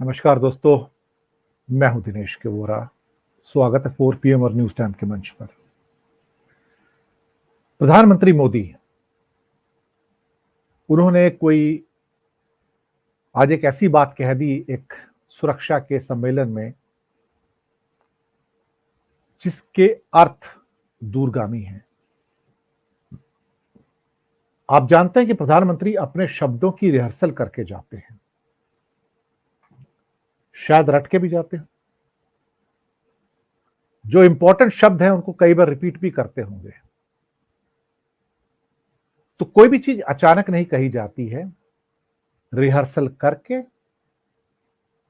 नमस्कार दोस्तों, मैं हूं दिनेश के वोरा। स्वागत है 4 PM और न्यूज टाइम के मंच पर। प्रधानमंत्री मोदी उन्होंने आज एक ऐसी बात कह दी एक सुरक्षा के सम्मेलन में जिसके अर्थ दूरगामी हैं। आप जानते हैं कि प्रधानमंत्री अपने शब्दों की रिहर्सल करके जाते हैं, शायद रट के भी जाते हैं। जो इंपॉर्टेंट शब्द हैं उनको कई बार रिपीट भी करते होंगे। तो कोई भी चीज अचानक नहीं कही जाती है, रिहर्सल करके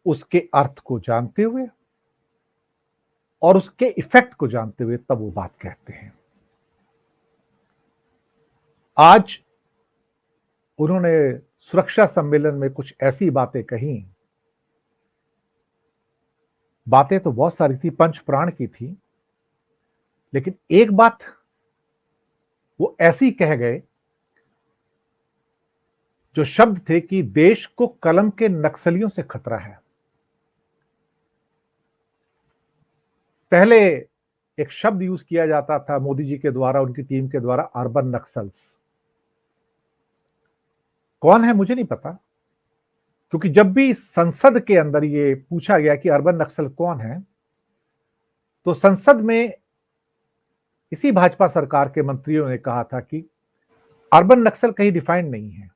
उसके अर्थ को जानते हुए और उसके इफेक्ट को जानते हुए तब वो बात कहते हैं। आज उन्होंने सुरक्षा सम्मेलन में कुछ ऐसी बातें कही। बातें तो बहुत सारी थी, पंच प्राण की थी, लेकिन एक बात वो ऐसी कह गए जो शब्द थे कि देश को कलम के नक्सलियों से खतरा है। पहले एक शब्द यूज किया जाता था मोदी जी के द्वारा, उनकी टीम के द्वारा, अर्बन नक्सल्स। कौन है मुझे नहीं पता, क्योंकि जब भी संसद के अंदर ये पूछा गया कि अर्बन नक्सल कौन है, तो संसद में इसी भाजपा सरकार के मंत्रियों ने कहा था कि अर्बन नक्सल कहीं डिफाइंड नहीं है।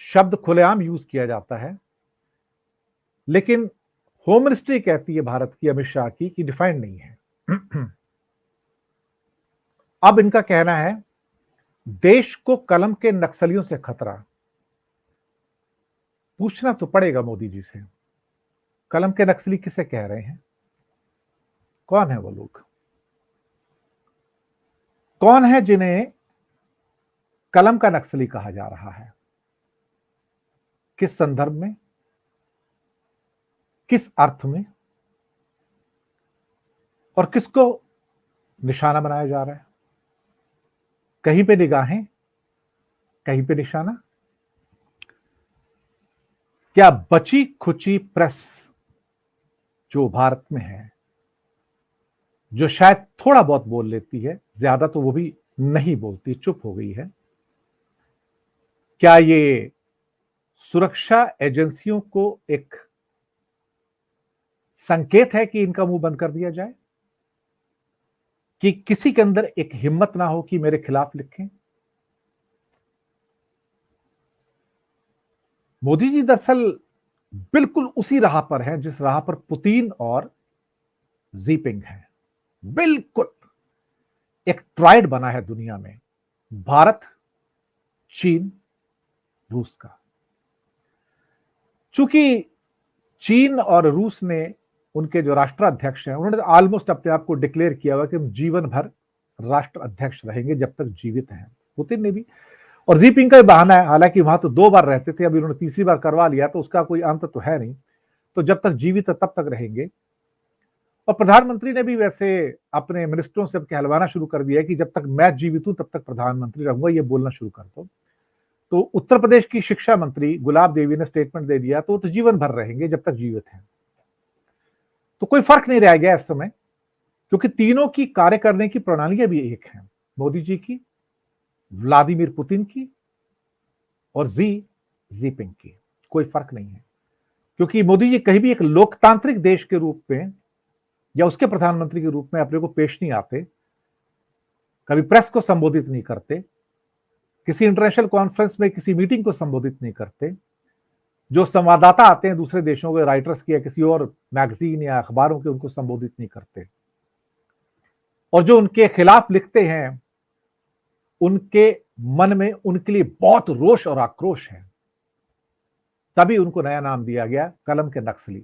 शब्द खुलेआम यूज किया जाता है, लेकिन होम मिनिस्ट्री कहती है भारत की, अमित शाह की, कि डिफाइंड नहीं है। अब इनका कहना है देश को कलम के नक्सलियों से खतरा। पूछना तो पड़ेगा मोदी जी से, कलम के नक्सली किसे कह रहे हैं? कौन है वो लोग? कौन है जिन्हें कलम का नक्सली कहा जा रहा है? किस संदर्भ में, किस अर्थ में, और किसको निशाना बनाया जा रहा है? कहीं पे निगाहें, कहीं पे निशाना। क्या बची खुची प्रेस जो भारत में है, जो शायद थोड़ा बहुत बोल लेती है, ज्यादा तो वो भी नहीं बोलती, चुप हो गई है, क्या ये सुरक्षा एजेंसियों को एक संकेत है कि इनका मुंह बंद कर दिया जाए, कि किसी के अंदर एक हिम्मत ना हो कि मेरे खिलाफ लिखें? मोदी जी दरअसल बिल्कुल उसी राह पर है जिस राह पर पुतिन और जीपिंग है। बिल्कुल एक ट्राइड बना है दुनिया में, भारत, चीन, रूस का। चूंकि चीन और रूस ने, उनके जो राष्ट्राध्यक्ष हैं, उन्होंने ऑलमोस्ट अपने आप को डिक्लेयर किया हुआ कि हम जीवन भर राष्ट्र अध्यक्ष रहेंगे जब तक जीवित हैं। पुतिन ने भी, और जीपिंग का बहाना है, हालांकि वहां तो 2 बार रहते थे, अभी उन्होंने तीसरी बार करवा लिया, तो उसका कोई अंत तो है नहीं। तो जब तक जीवित है तब तक रहेंगे। और प्रधानमंत्री ने भी वैसे अपने मिनिस्टरों से कहलवाना शुरू कर दिया कि जब तक मैं जीवित हूं तब तक प्रधानमंत्री रहूंगा, ये बोलना शुरू कर दो। तो उत्तर प्रदेश की शिक्षा मंत्री गुलाब देवी ने स्टेटमेंट दे दिया, तो वो तो जीवन भर रहेंगे जब तक जीवित हैं। तो कोई फर्क नहीं रह गया इस समय, क्योंकि तीनों की कार्य करने की प्रणालियां भी एक हैं, मोदी जी की, व्लादिमीर पुतिन की और जीपिंग की। कोई फर्क नहीं है, क्योंकि मोदी जी कहीं भी एक लोकतांत्रिक देश के रूप में या उसके प्रधानमंत्री के रूप में अपने को पेश नहीं आते, कभी प्रेस को संबोधित नहीं करते, किसी इंटरनेशनल कॉन्फ्रेंस में किसी मीटिंग को संबोधित नहीं करते। जो संवाददाता आते हैं दूसरे देशों के, राइटर्स के या किसी और मैगजीन या अखबारों के, उनको संबोधित नहीं करते। और जो उनके खिलाफ लिखते हैं, उनके मन में उनके लिए बहुत रोष और आक्रोश है, तभी उनको नया नाम दिया गया, कलम के नक्सली।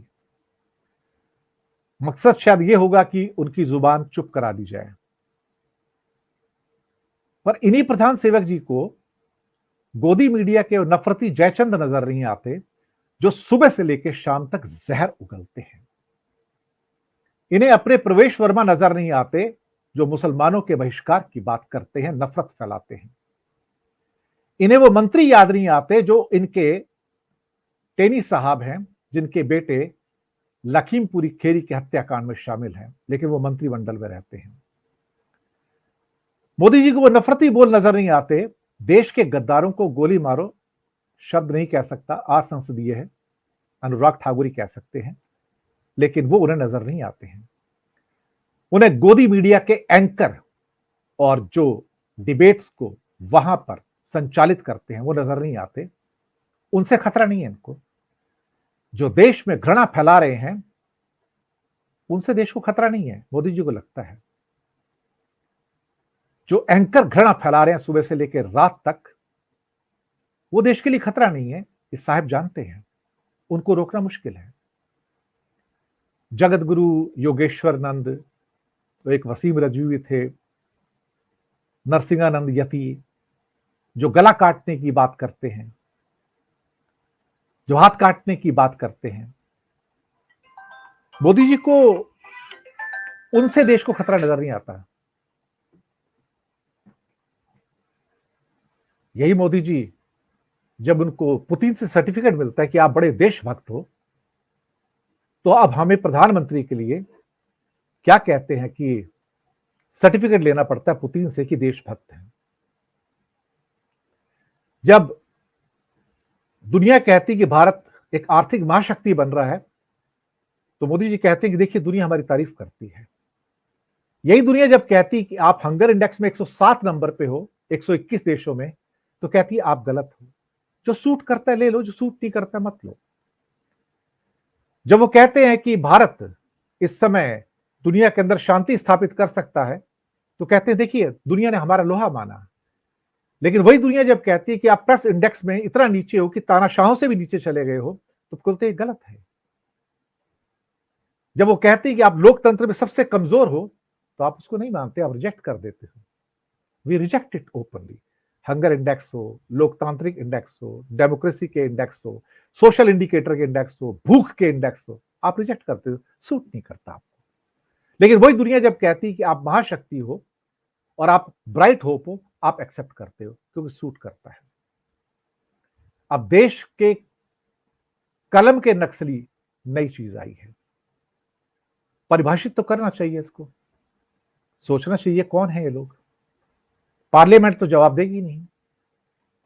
मकसद शायद यह होगा कि उनकी जुबान चुप करा दी जाए। पर इन्हीं प्रधान सेवक जी को गोदी मीडिया के नफरती जयचंद नजर नहीं आते, जो सुबह से लेकर शाम तक जहर उगलते हैं। इन्हें अपने प्रवेश वर्मा नजर नहीं आते, जो मुसलमानों के बहिष्कार की बात करते हैं, नफरत फैलाते हैं। इन्हें वो मंत्री याद नहीं आते जो इनके टेनी साहब हैं जिनके बेटे लखीमपुरी खेरी के हत्याकांड में शामिल हैं, लेकिन वो मंत्रिमंडल में रहते हैं। मोदी जी को वो नफरती बोल नजर नहीं आते। देश के गद्दारों को गोली मारो शब्द नहीं कह सकता, असंसदीय है, अनुराग ठाकुर ही कह सकते हैं, लेकिन वो उन्हें नजर नहीं आते हैं। उन्हें गोदी मीडिया के एंकर और जो डिबेट्स को वहां पर संचालित करते हैं वो नजर नहीं आते। उनसे खतरा नहीं है इनको। जो देश में घृणा फैला रहे हैं उनसे देश को खतरा नहीं है, मोदी जी को लगता है। जो एंकर घृणा फैला रहे हैं सुबह से लेकर रात तक, वो देश के लिए खतरा नहीं है, ये साहब जानते हैं। उनको रोकना मुश्किल है। जगत गुरु योगेश्वर नंद तो एक वसीम रजवी थे, नरसिंहानंद यति जो गला काटने की बात करते हैं, जो हाथ काटने की बात करते हैं, मोदी जी को उनसे देश को खतरा नजर नहीं आता। यही मोदी जी जब उनको पुतिन से सर्टिफिकेट मिलता है कि आप बड़े देशभक्त हो, तो अब हमें प्रधानमंत्री के लिए क्या कहते हैं कि सर्टिफिकेट लेना पड़ता है पुतिन से कि देशभक्त हैं। जब दुनिया कहती कि भारत एक आर्थिक महाशक्ति बन रहा है, तो मोदी जी कहते हैं कि देखिए दुनिया हमारी तारीफ करती है। यही दुनिया जब कहती कि आप हंगर इंडेक्स में 107 नंबर पे हो 121 देशों में, तो कहती है आप गलत हो। जो सूट करता है ले लो, जो सूट नहीं करता मत लो। जब वो कहते हैं कि भारत इस समय दुनिया के अंदर शांति स्थापित कर सकता है, तो कहते हैं देखिए दुनिया ने हमारा लोहा माना। लेकिन वही दुनिया जब कहती है कि आप प्रेस इंडेक्स में इतना नीचे हो कि तानाशाहों से भी नीचे चले गए हो, तो बोलते हैं गलत है। जब वो कहती है कि आप लोकतंत्र में सबसे कमजोर हो, तो आप उसको नहीं मानते, आप रिजेक्ट कर देते हो। We reject it openly. Hunger index हो, लोकतांत्रिक इंडेक्स हो, डेमोक्रेसी के इंडेक्स हो, सोशल इंडिकेटर के इंडेक्स हो, भूख के इंडेक्स हो, आप रिजेक्ट करते हो, सूट नहीं करता आपको। लेकिन वही दुनिया जब कहती है कि आप महाशक्ति हो और आप ब्राइट होप हो, आप एक्सेप्ट करते हो क्योंकि सूट करता है। अब देश के कलम के नक्सली नई चीज आई है, परिभाषित तो करना चाहिए इसको, सोचना चाहिए कौन है ये लोग। पार्लियामेंट तो जवाब देगी नहीं,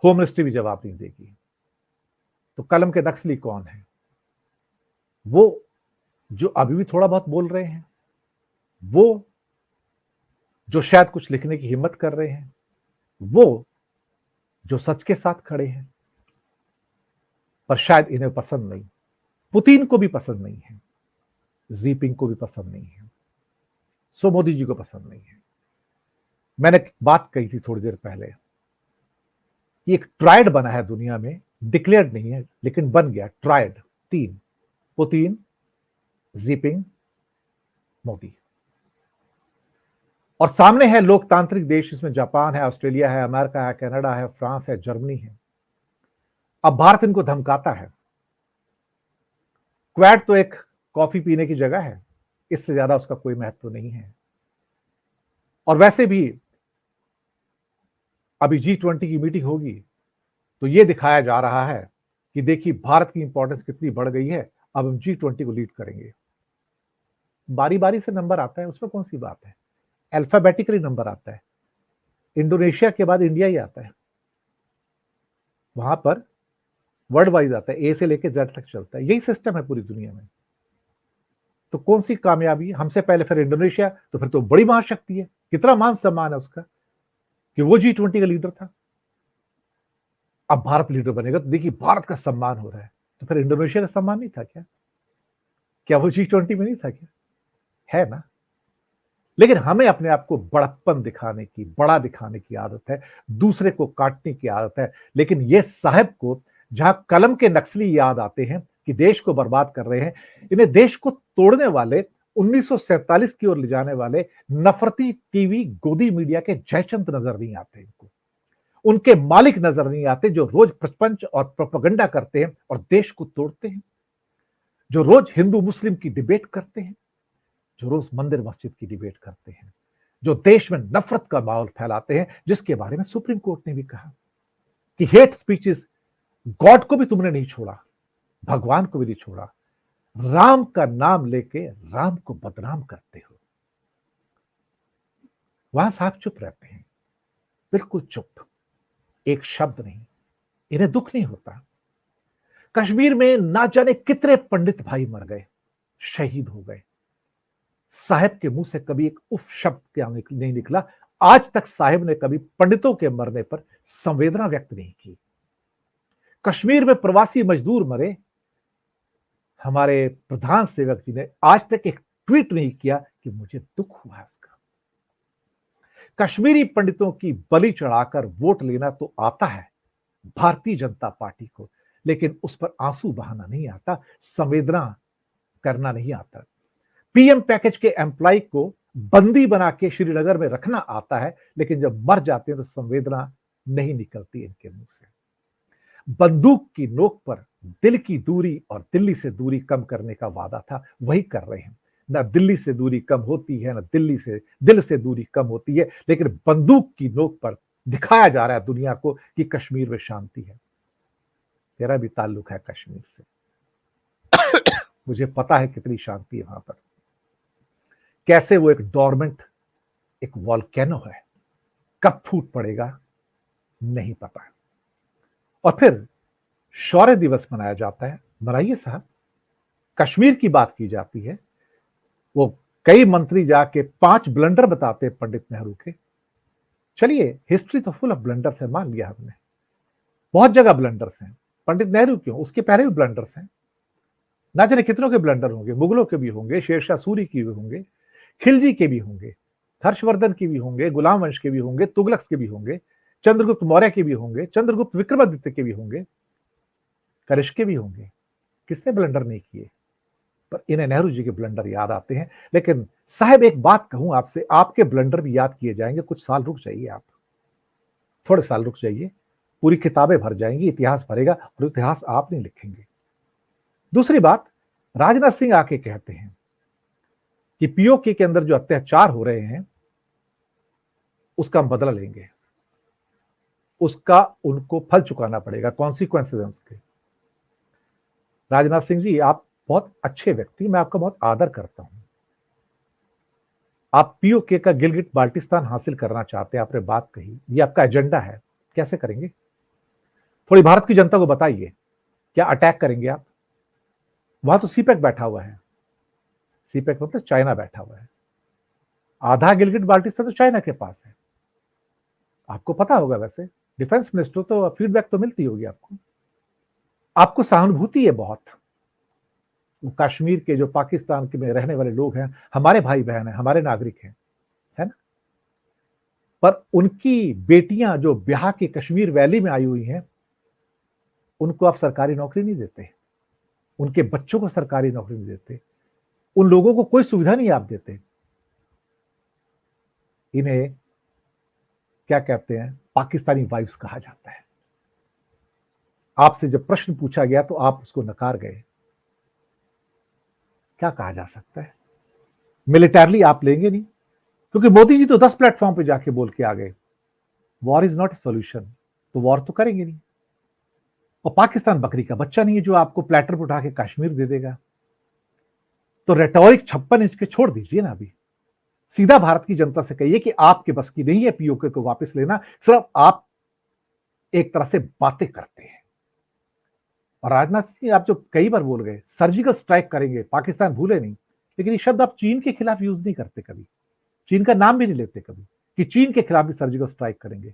होम मिनिस्ट्री भी जवाब नहीं देगी, तो कलम के नक्सली कौन है? वो जो अभी भी थोड़ा बहुत बोल रहे हैं, वो जो शायद कुछ लिखने की हिम्मत कर रहे हैं, वो जो सच के साथ खड़े हैं, पर शायद इन्हें पसंद नहीं। पुतिन को भी पसंद नहीं है, जीपिंग को भी पसंद नहीं है, सो मोदी जी को पसंद नहीं है। मैंने बात कही थी थोड़ी देर पहले कि एक ट्रायड बना है दुनिया में, डिक्लेयर्ड नहीं है लेकिन बन गया ट्रायड। 3, पुतिन, जीपिंग, मोदी। और सामने है लोकतांत्रिक देश, इसमें जापान है, ऑस्ट्रेलिया है, अमेरिका है, कनाडा है, फ्रांस है, जर्मनी है। अब भारत इनको धमकाता है। क्वाड तो एक कॉफी पीने की जगह है, इससे ज्यादा उसका कोई महत्व नहीं है। और वैसे भी अभी G20 की मीटिंग होगी तो यह दिखाया जा रहा है कि देखिए भारत की इंपॉर्टेंस कितनी बढ़ गई है, अब हम G20 को लीड करेंगे। बारी बारी से नंबर आता है, उसमें कौन सी बात है, अल्फाबेटिकली नंबर आता है। इंडोनेशिया के बाद इंडिया ही आता है, वहां पर वर्ड वाइज आता है, ए से लेकर जेड तक चलता है। यही सिस्टम है पूरी दुनिया में। तो कौन सी कामयाबी, हमसे पहले फिर इंडोनेशिया, तो फिर तो बड़ी महाशक्ति है, कितना मान सम्मान है उसका कि वो G20 का लीडर था। अब भारत लीडर बनेगा तो देखिए भारत का सम्मान हो रहा है, तो फिर इंडोनेशिया का सम्मान नहीं था क्या? क्या वो G20 में नहीं था क्या? है ना। लेकिन हमें अपने आप को बड़प्पन दिखाने की, बड़ा दिखाने की आदत है, दूसरे को काटने की आदत है। लेकिन ये साहब को जहां कलम के नक्सली याद आते हैं कि देश को बर्बाद कर रहे हैं, इन्हें देश को तोड़ने वाले, 1947 की ओर ले जाने वाले नफरती टीवी गोदी मीडिया के जयचंद नजर नहीं आते। इनको उनके मालिक नजर नहीं आते जो रोज प्रपंच और प्रोपेगेंडा करते हैं और देश को तोड़ते हैं, जो रोज हिंदू मुस्लिम की डिबेट करते हैं, जो रोज मंदिर मस्जिद की डिबेट करते हैं, जो देश में नफरत का माहौल फैलाते हैं, जिसके बारे में सुप्रीम कोर्ट ने भी कहा कि हेट स्पीच इज गॉड को भी तुमने नहीं छोड़ा, भगवान को भी नहीं छोड़ा, राम का नाम लेके राम को बदनाम करते हो। वहां साहब चुप रहते हैं, बिल्कुल चुप, एक शब्द नहीं। इन्हें दुख नहीं होता। कश्मीर में ना जाने कितने पंडित भाई मर गए, शहीद हो गए। साहिब के मुंह से कभी एक उफ शब्द क्या नहीं निकला। आज तक साहिब ने कभी पंडितों के मरने पर संवेदना व्यक्त नहीं की। कश्मीर में प्रवासी मजदूर मरे, हमारे प्रधान सेवक जी ने आज तक एक ट्वीट नहीं किया कि मुझे दुख हुआ उसका। कश्मीरी पंडितों की बलि चढ़ाकर वोट लेना तो आता है भारतीय जनता पार्टी को, लेकिन उस पर आंसू बहाना नहीं आता, संवेदना करना नहीं आता। पीएम पैकेज के एम्प्लॉय को बंदी बना के श्रीनगर में रखना आता है, लेकिन जब मर जाते हैं तो संवेदना नहीं निकलती इनके मुंह से। बंदूक की नोक पर दिल की दूरी और दिल्ली से दूरी कम करने का वादा था, वही कर रहे हैं। न दिल्ली से दूरी कम होती है, न दिल से दूरी कम होती है, लेकिन बंदूक की नोक पर दिखाया जा रहा है दुनिया को कि कश्मीर में शांति है। तेरा भी ताल्लुक है कश्मीर से, मुझे पता है कितनी शांति है वहां पर, कैसे वो एक डोरमेंट, एक वॉल्केनो है, कब फूट पड़ेगा नहीं पता। और फिर शौर्य दिवस मनाया जाता है, मनाइए साहब। कश्मीर की बात की जाती है, वो कई मंत्री जाके 5 ब्लंडर बताते हैं पंडित नेहरू के। चलिए, हिस्ट्री तो फुल ऑफ ब्लंडर्स है, मान लिया हमने, बहुत जगह ब्लंडर्स हैं। पंडित नेहरू क्यों, उसके पहले भी ब्लंडर्स हैं, ना जाने कितनों के ब्लंडर होंगे, मुगलों के भी होंगे, शेरशाह सूरी के भी होंगे, खिलजी के भी होंगे, हर्षवर्धन के भी होंगे, गुलाम वंश के भी होंगे, तुगलक के भी होंगे, चंद्रगुप्त मौर्य के भी होंगे, चंद्रगुप्त विक्रमादित्य के भी होंगे, कनिष्क के भी होंगे। किसने ब्लंडर नहीं किए, पर इन्हें नेहरू जी के ब्लंडर याद आते हैं। लेकिन साहब एक बात कहूं आपसे, आपके ब्लंडर भी याद किए जाएंगे। कुछ साल रुक जाइए, आप थोड़े साल रुक जाइए, पूरी किताबें भर जाएंगी, इतिहास भरेगा, और इतिहास आप नहीं लिखेंगे। दूसरी बात, राजनाथ सिंह आके कहते हैं कि पीओके के अंदर जो अत्याचार हो रहे हैं उसका हम बदला लेंगे, उसका उनको फल चुकाना पड़ेगा, कॉन्सिक्वेंसेस हैं उसके। राजनाथ सिंह जी, आप बहुत अच्छे व्यक्ति, मैं आपका बहुत आदर करता हूं। आप पीओके का गिलगिट बाल्टिस्तान हासिल करना चाहते हैं, आपने बात कही, ये आपका एजेंडा है, कैसे करेंगे? थोड़ी भारत की जनता को बताइए, क्या अटैक करेंगे आप? वहां तो सीपेक बैठा हुआ है, सीपेक मतलब चाइना बैठा हुआ है, आधा गिलगिट बाल्टिस्तान तो चाइना के पास है, आपको पता होगा। वैसे डिफेंस मिनिस्टर तो फीडबैक तो मिलती होगी आपको, आपको सहानुभूति है बहुत। कश्मीर के जो पाकिस्तान के में रहने वाले लोग हैं, हमारे भाई बहन हैं, हमारे नागरिक हैं, है ना? पर उनकी बेटियां जो ब्याह के कश्मीर वैली में आई हुई हैं, उनको आप सरकारी नौकरी नहीं देते, उनके बच्चों को सरकारी नौकरी नहीं देते, उन लोगों को कोई सुविधा नहीं आप देते। इन्हें क्या कहते हैं, पाकिस्तानी वाइफ्स कहा जाता है। आपसे जब प्रश्न पूछा गया तो आप उसको नकार गए, क्या कहा जा सकता है? मिलिटरली आप लेंगे नहीं, क्योंकि मोदी जी तो 10 प्लेटफॉर्म पे जाके बोल के आ गए, war is not a solution, तो वॉर तो करेंगे नहीं। और पाकिस्तान बकरी का बच्चा नहीं है जो आपको प्लेटर पर उठा के कश्मीर दे देगा। तो रेटोरिक 56 इंच के छोड़ दीजिए ना, अभी सीधा भारत की जनता से कहिए कि आपके बस की नहीं है पीओके को वापस लेना, सिर्फ आप एक तरह से बातें करते हैं। और राजनाथ सिंह, आप जो कई बार बोल गए सर्जिकल स्ट्राइक करेंगे, पाकिस्तान भूले नहीं, लेकिन ये शब्द आप चीन के खिलाफ यूज नहीं करते कभी, चीन का नाम भी नहीं लेते कभी कि चीन के खिलाफ भी सर्जिकल स्ट्राइक करेंगे,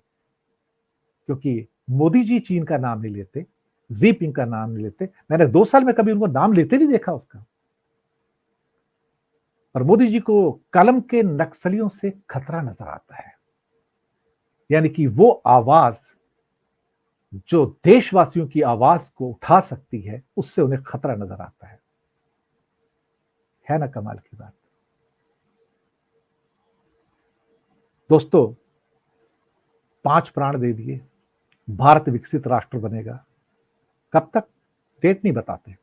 क्योंकि मोदी जी चीन का नाम नहीं लेते, जिनपिंग का नाम नहीं लेते। मैंने 2 साल में कभी उनको नाम लेते नहीं देखा उसका। पर मोदी जी को कलम के नक्सलियों से खतरा नजर आता है, यानी कि वो आवाज जो देशवासियों की आवाज को उठा सकती है, उससे उन्हें खतरा नजर आता है ना? कमाल की बात। दोस्तों, 5 प्राण दे दिए, भारत विकसित राष्ट्र बनेगा, कब तक? डेट नहीं बताते।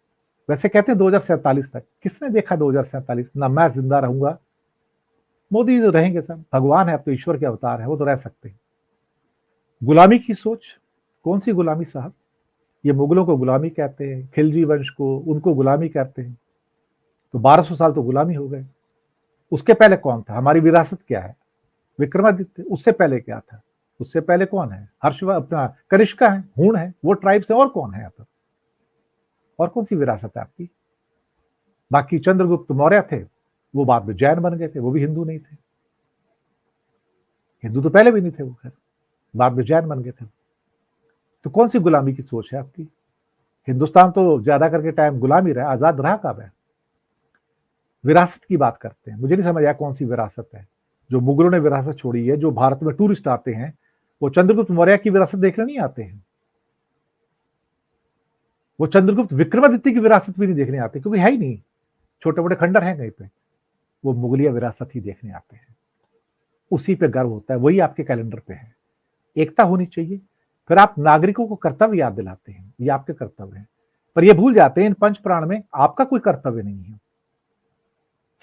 वैसे कहते हैं 2047 तक, किसने देखा 2047? ना मैं जिंदा रहूंगा, मोदी जी तो रहेंगे सब, भगवान है, अब तो ईश्वर के अवतार है, वो तो रह सकते हैं। गुलामी की सोच, कौन सी गुलामी साहब? ये मुगलों को गुलामी कहते हैं, खिलजी वंश को, उनको गुलामी कहते हैं। तो 1200 साल तो गुलामी हो गए। उसके पहले कौन था? हमारी विरासत क्या है? विक्रमादित्य। उससे पहले क्या था? उससे पहले कौन है? अपना कनिष्का है, हूण है, वो ट्राइब से। और कौन है यहाँ पर? और कौन सी विरासत है आपकी? बाकी चंद्रगुप्त मौर्य थे, वो बाद में जैन बन गए थे, वो भी हिंदू नहीं थे। हिंदू तो पहले भी नहीं थे वो, खैर बाद में जैन बन गए थे। तो कौन सी गुलामी की सोच है आपकी? हिंदुस्तान तो ज्यादा करके टाइम गुलाम ही रहा, आजाद रहा कब है? विरासत की बात करते हैं, मुझे नहीं समझ आया कौन सी विरासत है जो मुगलों ने विरासत छोड़ी है। जो भारत में टूरिस्ट आते हैं वो चंद्रगुप्त मौर्य की विरासत देखने नहीं आते हैं, वो चंद्रगुप्त विक्रमादित्य की विरासत भी नहीं देखने आते, क्योंकि है ही नहीं, छोटे मोटे खंडर हैं कहीं पे। वो मुगलिया विरासत ही देखने आते हैं, उसी पे गर्व होता है, वही आपके कैलेंडर पे है। एकता होनी चाहिए। फिर आप नागरिकों को कर्तव्य याद दिलाते हैं, ये आपके कर्तव्य है, पर ये भूल जाते हैं इन पंच प्राण में आपका कोई कर्तव्य नहीं है।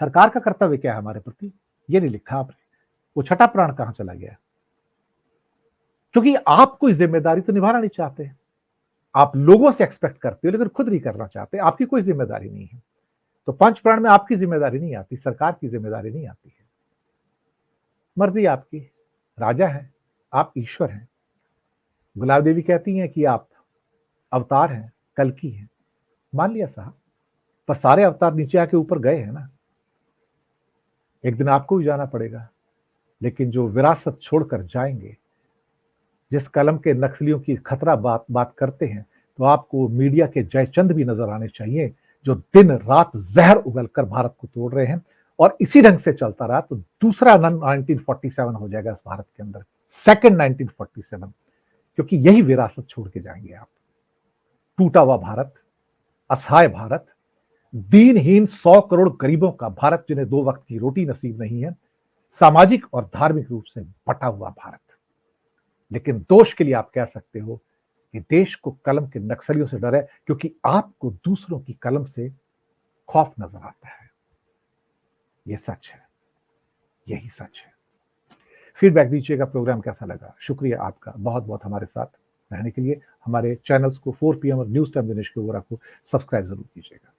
सरकार का कर्तव्य क्या है हमारे प्रति, ये नहीं लिखा आपने। वो छठा प्राण कहां चला गया? क्योंकि आप कोई जिम्मेदारी तो निभाना नहीं चाहते, आप लोगों से एक्सपेक्ट करते हो लेकिन खुद नहीं करना चाहते, आपकी कोई जिम्मेदारी नहीं है। तो पंच प्राण में आपकी जिम्मेदारी नहीं आती, सरकार की जिम्मेदारी नहीं आती है। मर्जी आपकी, राजा है, आप ईश्वर हैं। गुलाब देवी कहती हैं कि आप अवतार हैं, कल्कि हैं। मान लिया साहब, पर सारे अवतार नीचे आके ऊपर गए हैं ना, एक दिन आपको भी जाना पड़ेगा। लेकिन जो विरासत छोड़कर जाएंगे, जिस कलम के नक्सलियों की खतरा बात करते हैं, तो आपको मीडिया के जयचंद भी नजर आने चाहिए, जो दिन रात जहर उगलकर भारत को तोड़ रहे हैं। और इसी ढंग से चलता रहा तो दूसरा 1947 हो जाएगा इस भारत के अंदर, सेकंड 1947, क्योंकि यही विरासत छोड़ के जाएंगे आप। टूटा हुआ भारत, असहाय भारत, दीनहीन 100 करोड़ गरीबों का भारत, जिन्हें 2 वक्त की रोटी नसीब नहीं है, सामाजिक और धार्मिक रूप से बटा हुआ भारत। लेकिन दोष के लिए आप कह सकते हो कि देश को कलम के नक्सलियों से डर है, क्योंकि आपको दूसरों की कलम से खौफ नजर आता है। ये सच है, यही सच है। फीडबैक दीजिएगा, प्रोग्राम कैसा लगा। शुक्रिया आपका बहुत बहुत हमारे साथ रहने के लिए। हमारे चैनल्स को 4 PM और न्यूज टाइम दिनेश के वोरा को सब्सक्राइब जरूर कीजिएगा।